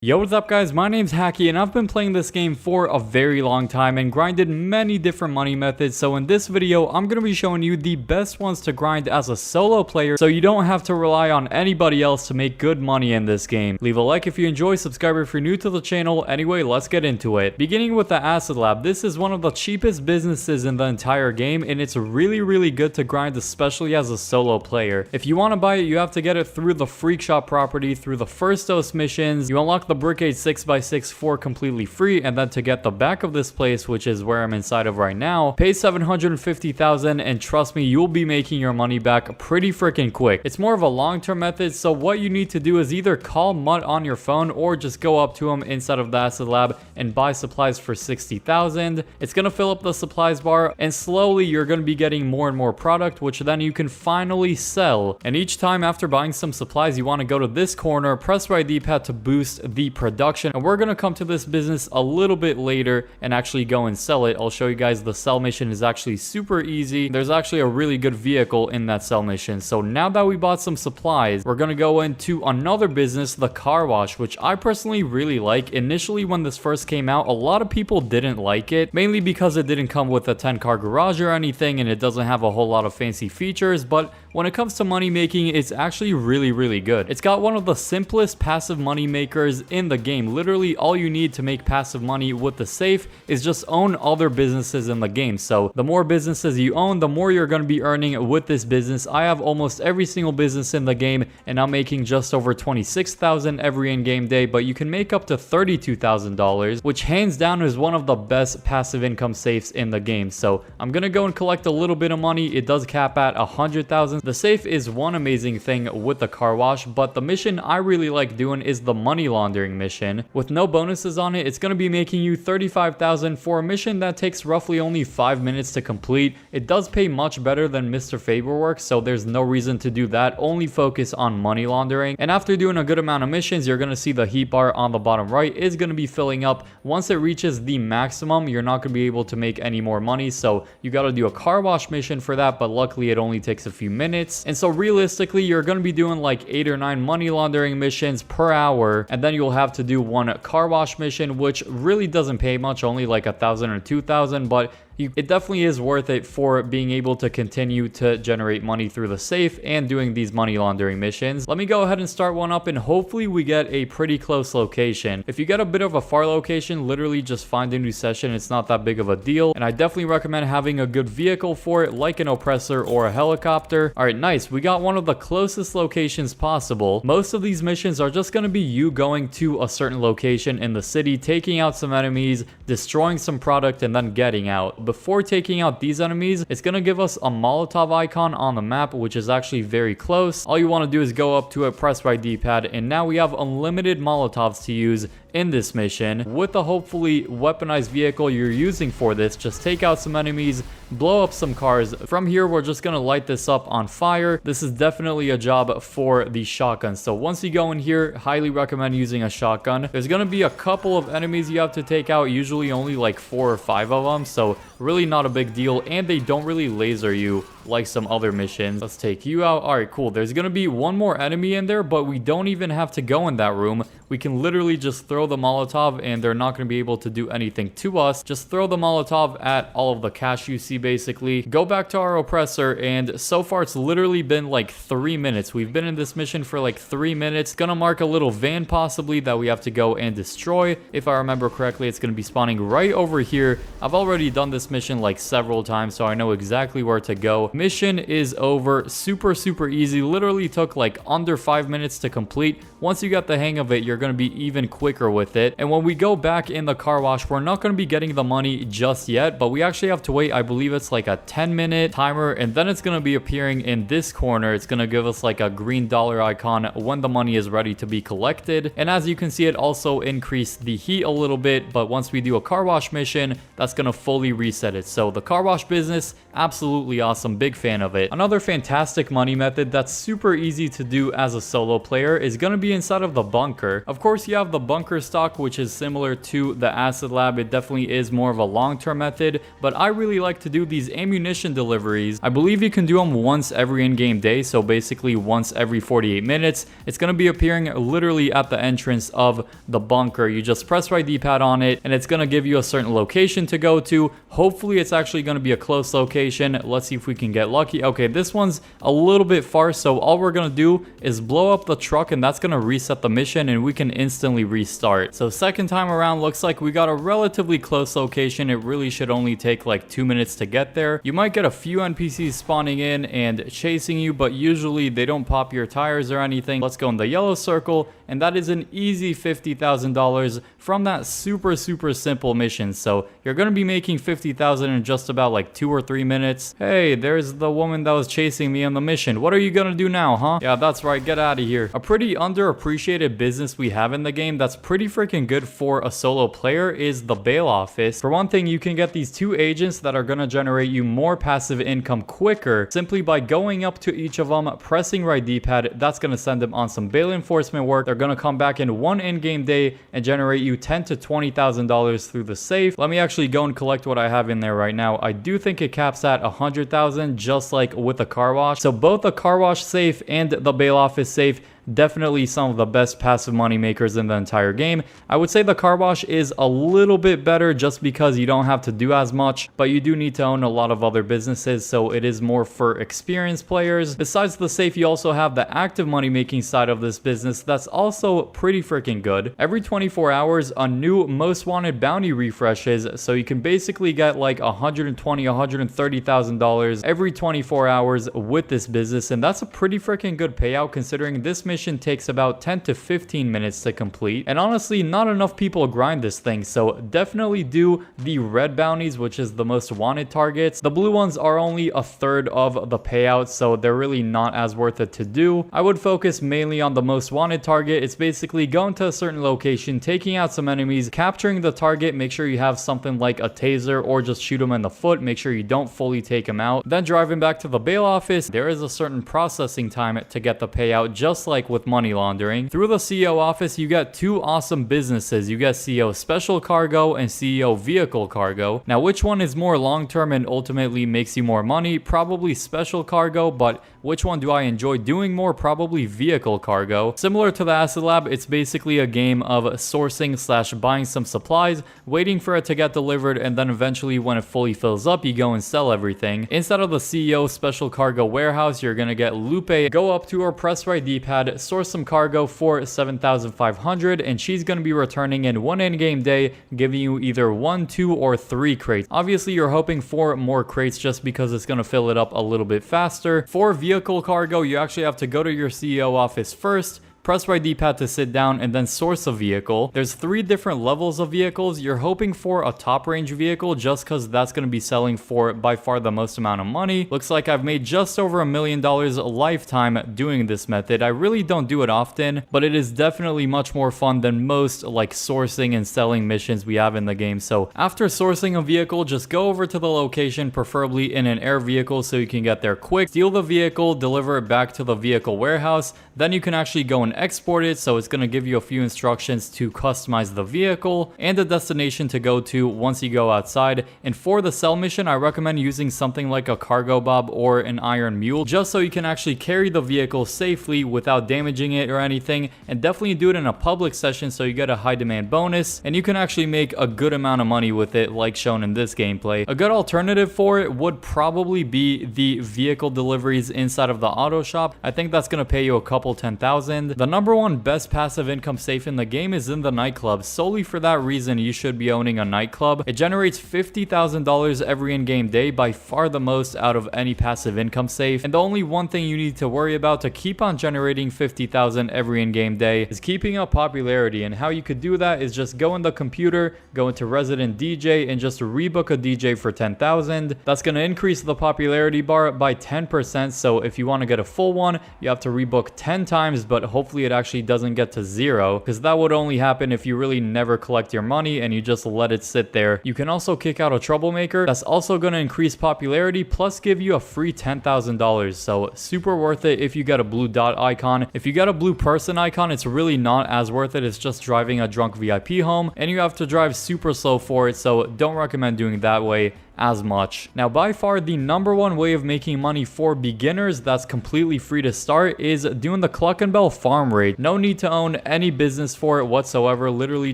Yo, what's up guys, my name's Hakiii and I've been playing this game for a very long time and grinded many different money methods. So in this video, I'm going to be showing you the best ones to grind as a solo player so you don't have to rely on anybody else to make good money in this game. Leave a like if you enjoy, subscribe if you're new to the channel. Anyway, let's get into it. Beginning with the Acid Lab, this is one of the cheapest businesses in the entire game and it's really good to grind, especially as a solo player. If you want to buy it, you have to get it through the Freak Shop property, through the first dose missions. You unlock the Brickade 6x6 for completely free, and then to get the back of this place, which is where I'm inside of right now, pay 750,000 and trust me, you'll be making your money back pretty freaking quick. It's more of a long-term method, so what you need to do is either call Mutt on your phone or just go up to him inside of the Acid Lab and buy supplies for 60,000. It's gonna fill up the supplies bar and slowly you're gonna be getting more and more product, which then you can finally sell. And each time after buying some supplies, you want to go to this corner, press right D-pad to boost the production, and we're gonna come to this business a little bit later and actually go and sell it. I'll show you guys the sell mission is actually super easy. There's actually a really good vehicle in that sell mission. So now that we bought some supplies, we're gonna go into another business, the car wash, which I personally really like. Initially when this first came out, a lot of people didn't like it, mainly because it didn't come with a 10-car garage or anything and it doesn't have a whole lot of fancy features, but when it comes to money making, it's actually really good. It's got one of the simplest passive money makers in the game. Literally all you need to make passive money with the safe is just own other businesses in the game. So the more businesses you own, the more you're going to be earning with this business. I have almost every single business in the game and I'm making just over 26,000 every in-game day, but you can make up to $32,000, which hands down is one of the best passive income safes in the game. So I'm going to go and collect a little bit of money. It does cap at 100,000. The safe is one amazing thing with the car wash, but the mission I really like doing is the money laundering mission. With no bonuses on it, it's going to be making you 35,000 for a mission that takes roughly only 5 minutes to complete. It does pay much better than Mr. Favor works, so there's no reason to do that. Only focus on money laundering. And after doing a good amount of missions, you're going to see the heat bar on the bottom right is going to be filling up. Once it reaches the maximum, you're not going to be able to make any more money, so you got to do a car wash mission for that, but luckily it only takes a few minutes. And so realistically, you're going to be doing like 8 or 9 money laundering missions per hour, and then you'll have to do one car wash mission, which really doesn't pay much, only like 1,000 or 2,000, but it definitely is worth it for being able to continue to generate money through the safe and doing these money laundering missions. Let me go ahead and start one up and hopefully we get a pretty close location. If you get a bit of a far location, literally just find a new session. It's not that big of a deal, and I definitely recommend having a good vehicle for it, like an oppressor or a helicopter. All right, nice. We got one of the closest locations possible. Most of these missions are just going to be you going to a certain location in the city, taking out some enemies, destroying some product, and then getting out. Before taking out these enemies, it's going to give us a Molotov icon on the map, which is actually very close. All you want to do is go up to it, press right D-pad, and now we have unlimited Molotovs to use in this mission. With the hopefully weaponized vehicle you're using for this, just take out some enemies, blow up some cars. From here, we're just gonna light this up on fire. This is definitely a job for the shotgun. So once you go in here, highly recommend using a shotgun. There's gonna be a couple of enemies you have to take out, usually only like 4 or 5 of them, so really not a big deal, and they don't really laser you like some other missions. Let's take you out. All right, cool. There's gonna be one more enemy in there, but we don't even have to go in that room. We can literally just throw the Molotov and they're not gonna be able to do anything to us. Just throw the Molotov at all of the cash you see, basically. Go back to our oppressor, and so far it's literally been like 3 minutes. We've been in this mission for like 3 minutes. Gonna mark a little van possibly that we have to go and destroy. If I remember correctly, it's gonna be spawning right over here. I've already done this mission like several times, so I know exactly where to go. Mission is over. Super easy. Literally took like under 5 minutes to complete. Once you got the hang of it, you're going to be even quicker with it. And when we go back in the car wash, we're not going to be getting the money just yet, but we actually have to wait. I believe it's like a 10-minute timer, and then it's going to be appearing in this corner. It's going to give us like a green dollar icon when the money is ready to be collected. And as you can see, it also increased the heat a little bit, but once we do a car wash mission, that's going to fully reset it. So the car wash business, absolutely awesome. Big fan of it. Another fantastic money method that's super easy to do as a solo player is going to be inside of the bunker. Of course, you have the bunker stock, which is similar to the acid lab. It definitely is more of a long-term method, but I really like to do these ammunition deliveries. I believe you can do them once every in-game day, so basically once every 48 minutes. It's going to be appearing literally at the entrance of the bunker. You just press right D-pad on it, and it's going to give you a certain location to go to. Hopefully, it's actually going to be a close location. Let's see if we can get lucky. Okay, this one's a little bit far, so all we're going to do is blow up the truck, and that's going to reset the mission, and we can instantly restart. So second time around, looks like we got a relatively close location. It really should only take like 2 minutes to get there. You might get a few NPCs spawning in and chasing you, but usually they don't pop your tires or anything. Let's go in the yellow circle, and that is an easy $50,000 from that super simple mission. So you're going to be making $50,000 in just about like 2 or 3 minutes. Hey, there's the woman that was chasing me on the mission. What are you going to do now, huh? Yeah, that's right, get out of here. A pretty underappreciated business we have in the game that's pretty freaking good for a solo player is the bail office. For one thing, you can get these 2 agents that are going to generate you more passive income quicker simply by going up to each of them, pressing right D-pad. That's going to send them on some bail enforcement work. They're going to come back in one in-game day and generate you $10,000 to $20,000 through the safe. Let me actually go and collect what I have in there right now. I do think it caps at 100,000, just like with the car wash. So both the car wash safe and the bail office safe, definitely some of the best passive money makers in the entire game. I would say the car wash is a little bit better just because you don't have to do as much, but you do need to own a lot of other businesses, so it is more for experienced players. Besides the safe, you also have the active money making side of this business that's also pretty freaking good. Every 24 hours, a new most wanted bounty refreshes, so you can basically get like $120,000, $130,000 every 24 hours with this business, and that's a pretty freaking good payout considering this mission takes about 10 to 15 minutes to complete. And honestly, not enough people grind this thing, so definitely do the red bounties, which is the most wanted targets. The blue ones are only a third of the payout, so they're really not as worth it to do. I would focus mainly on the most wanted target. It's basically going to a certain location, taking out some enemies, capturing the target. Make sure you have something like a taser or just shoot them in the foot. Make sure you don't fully take them out. Then driving back to the bail office, there is a certain processing time to get the payout, just like with money laundering. Through the CEO office, you get 2 awesome businesses. You get CEO Special Cargo and CEO Vehicle Cargo. Now, which one is more long-term and ultimately makes you more money? Probably Special Cargo, but which one do I enjoy doing more? Probably Vehicle Cargo. Similar to the Acid Lab, it's basically a game of sourcing / buying some supplies, waiting for it to get delivered, and then eventually when it fully fills up, you go and sell everything. Instead of the CEO Special Cargo warehouse, you're gonna get Lupe. Go up to her, press right D-pad, source some cargo for 7,500, and she's going to be returning in one in-game day, giving you either 1, 2, or 3 crates. Obviously, you're hoping for more crates just because it's going to fill it up a little bit faster. For vehicle cargo, you actually have to go to your CEO office first, press right D-pad to sit down, and then source a vehicle. There's 3 different levels of vehicles. You're hoping for a top range vehicle just because that's going to be selling for by far the most amount of money. Looks like I've made just over $1 million a lifetime doing this method. I really don't do it often, but it is definitely much more fun than most like sourcing and selling missions we have in the game. So after sourcing a vehicle, just go over to the location, preferably in an air vehicle so you can get there quick, steal the vehicle, deliver it back to the vehicle warehouse. Then you can actually go and export it, so it's going to give you a few instructions to customize the vehicle and a destination to go to once you go outside. And for the sell mission, I recommend using something like a cargo bob or an iron mule, just so you can actually carry the vehicle safely without damaging it or anything, and definitely do it in a public session so you get a high demand bonus and you can actually make a good amount of money with it, like shown in this gameplay. A good alternative for it would probably be the vehicle deliveries inside of the auto shop. I think that's going to pay you a couple 10,000. The number one best passive income safe in the game is in the Nightclub. Solely for that reason, you should be owning a Nightclub. It generates $50,000 every in-game day, by far the most out of any passive income safe. And the only one thing you need to worry about to keep on generating $50,000 every in-game day is keeping up popularity. And how you could do that is just go in the computer, go into Resident DJ, and just rebook a DJ for 10,000. That's going to increase the popularity bar by 10%. So if you want to get a full one, you have to rebook 10 times, but hopefully hopefully it actually doesn't get to 0, because that would only happen if you really never collect your money and you just let it sit there. You can also kick out a troublemaker. That's also going to increase popularity plus give you a free $10,000. So super worth it if you get a blue dot icon. If you get a blue person icon, it's really not as worth it. It's just driving a drunk VIP home and you have to drive super slow for it, so don't recommend doing it that way as much. Now, by far the #1 way of making money for beginners that's completely free to start is doing the Cluck and Bell farm raid. No need to own any business for it whatsoever. Literally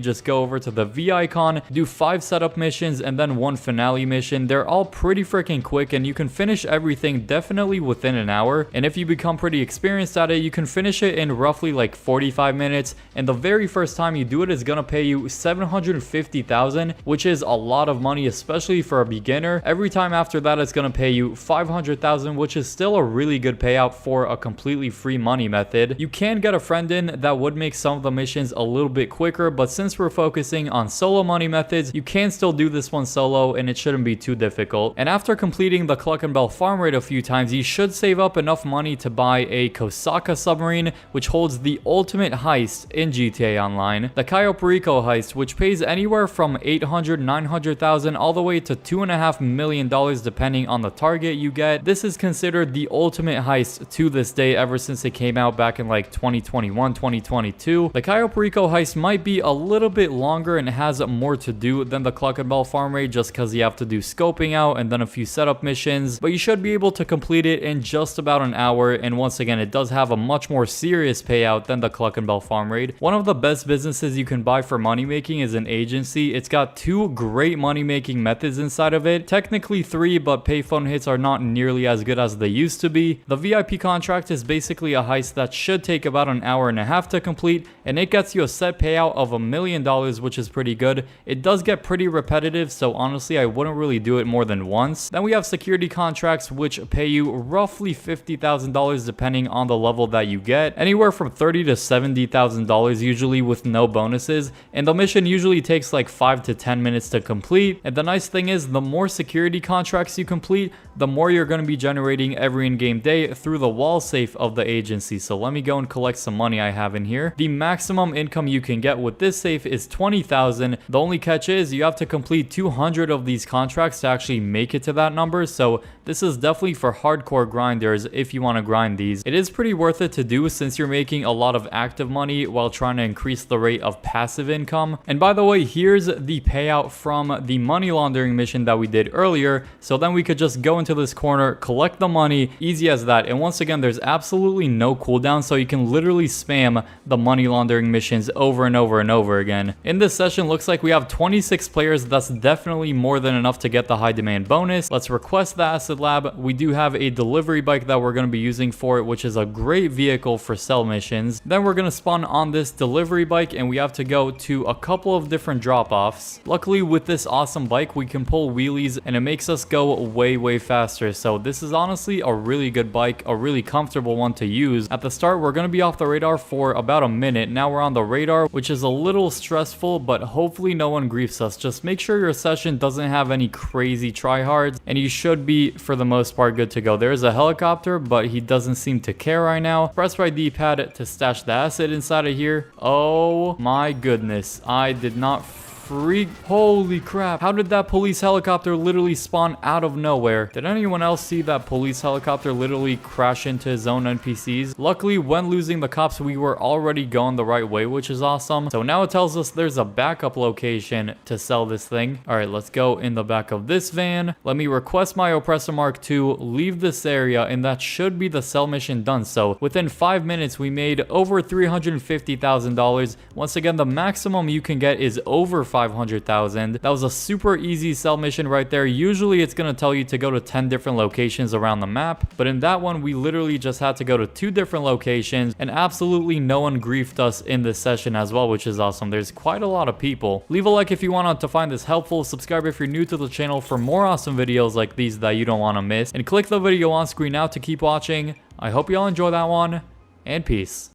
just go over to the V icon, do 5 setup missions and then 1 finale mission. They're all pretty freaking quick and you can finish everything definitely within an hour. And if you become pretty experienced at it, you can finish it in roughly like 45 minutes. And the very first time you do it is gonna pay you 750,000, which is a lot of money, especially for a beginner. Every time after that, it's going to pay you 500,000, which is still a really good payout for a completely free money method. You can get a friend in that would make some of the missions a little bit quicker, but since we're focusing on solo money methods, you can still do this one solo and it shouldn't be too difficult. And after completing the Cluck and Bell farm raid a few times, you should save up enough money to buy a Kosaka submarine, which holds the ultimate heist in GTA Online. The Kaio Heist, which pays anywhere from 800, 900,000 all the way to $2.5 million depending on the target you get. This is considered the ultimate heist to this day ever since it came out back in like 2021, 2022. The Kaio Heist might be a little bit longer and has more to do than the Cluck and Bell farm raid just because you have to do scoping out and then a few setup missions, but you should be able to complete it in just about an hour. And once again, it does have a much more serious payout than the Cluck and Bell farm raid. One of the best businesses you can buy for money making is an agency. It's got 2 great money making methods inside of it. Technically 3, but payphone hits are not nearly as good as they used to be. The VIP contract is basically a heist that should take about an hour and a half to complete, and it gets you a set payout of $1 million, which is pretty good. It does get pretty repetitive, so honestly I wouldn't really do it more than once. Then we have security contracts, which pay you roughly $50,000 depending on the level that you get, anywhere from $30,000 to $70,000 usually with no bonuses, and the mission usually takes like 5 to 10 minutes to complete. And the nice thing is, the more security contracts you complete, the more you're going to be generating every in-game day through the wall safe of the agency. So let me go and collect some money I have in here. The maximum income you can get with this safe is 20,000. The only catch is you have to complete 200 of these contracts to actually make it to that number. So this is definitely for hardcore grinders if you want to grind these. It is pretty worth it to do since you're making a lot of active money while trying to increase the rate of passive income. And by the way, here's the payout from the money laundering mission that we did earlier. So then we could just go into this corner, collect the money, easy as that. And once again, there's absolutely no cooldown, so you can literally spam the money laundering missions over and over and over again. In this session, looks like we have 26 players. That's definitely more than enough to get the high demand bonus. Let's request the acid lab. We do have a delivery bike that we're going to be using for it, which is a great vehicle for sell missions. Then we're going to spawn on this delivery bike and we have to go to a couple of different drop-offs. Luckily, with this awesome bike, we can pull wheelies and it makes us go way faster. So this is honestly a really good bike, a really comfortable one to use. At the start, we're going to be off the radar for about a minute. Now we're on the radar, which is a little stressful, but hopefully no one griefs us. Just make sure your session doesn't have any crazy tryhards and you should be, for the most part, good to go. There's a helicopter, but he doesn't seem to care right now. Press right D-pad to stash the acid inside of here. Oh my goodness, I did not freak. Holy crap. How did that police helicopter literally spawn out of nowhere? Did anyone else see that police helicopter literally crash into his own NPCs? Luckily, when losing the cops, we were already going the right way, which is awesome. So now it tells us there's a backup location to sell this thing. All right, let's go in the back of this van. Let me request my Oppressor Mark II, leave this area, and that should be the sell mission done. So within 5 minutes, we made over $350,000. Once again, the maximum you can get is over 500,000. That was a super easy sell mission right there. Usually it's going to tell you to go to 10 different locations around the map, but in that one we literally just had to go to 2 different locations and absolutely no one griefed us in this session as well, which is awesome. There's quite a lot of people. Leave a like if you want to find this helpful, subscribe if you're new to the channel for more awesome videos like these that you don't want to miss, and click the video on screen now to keep watching. I hope you all enjoy that one, and peace.